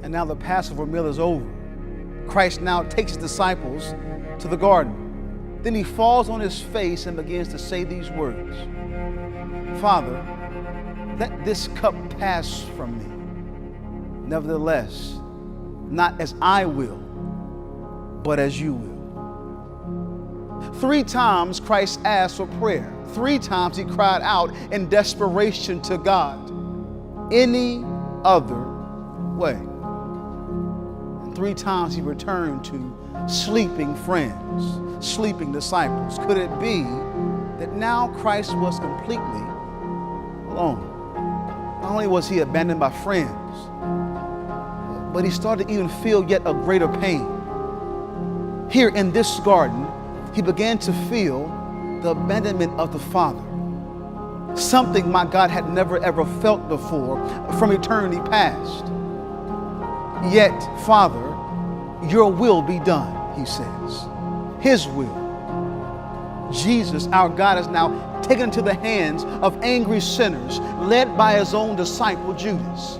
And now the Passover meal is over. Christ now takes his disciples to the garden. Then he falls on his face and begins to say these words: Father, let this cup pass from me. Nevertheless, not as I will, but as you will. 3 times Christ asked for prayer. 3 times he cried out in desperation to God. Any other way. And 3 times he returned to sleeping friends, sleeping disciples. Could it be that now Christ was completely alone? Not only was he abandoned by friends, but he started to even feel yet a greater pain. Here in this garden, he began to feel the abandonment of the Father. Something my God had never ever felt before from eternity past. Yet, Father, your will be done, he says. His will. Jesus, our God, is now taken into the hands of angry sinners, led by his own disciple, Judas.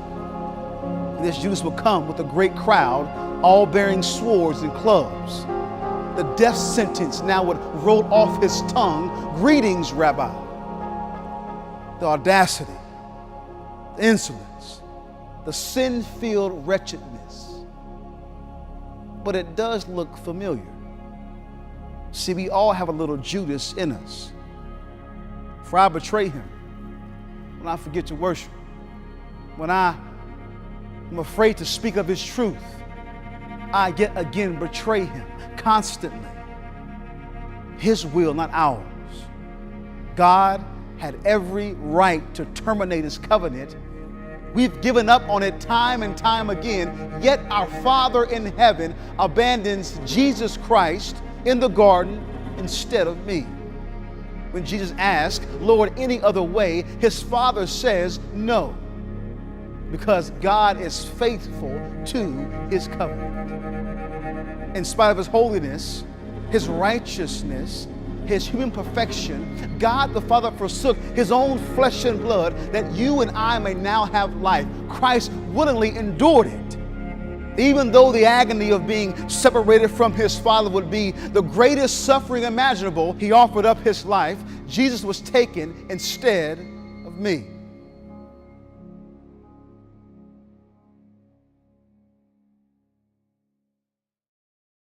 And this Judas will come with a great crowd, all bearing swords and clubs. The death sentence now would roll off his tongue. Greetings, Rabbi. The audacity, the insolence, the sin-filled wretchedness. But it does look familiar. See, we all have a little Judas in us. For I betray him when I forget to worship, when I am afraid to speak of his truth, I yet again betray him constantly. His will, not ours. God had every right to terminate his covenant. We've given up on it time and time again, yet our Father in heaven abandons Jesus Christ in the garden instead of me. When Jesus asked, Lord, any other way, his Father says no, because God is faithful to his covenant. In spite of his holiness, his righteousness, his human perfection, God the Father forsook his own flesh and blood that you and I may now have life. Christ willingly endured it. Even though the agony of being separated from his Father would be the greatest suffering imaginable, he offered up his life. Jesus was taken instead of me.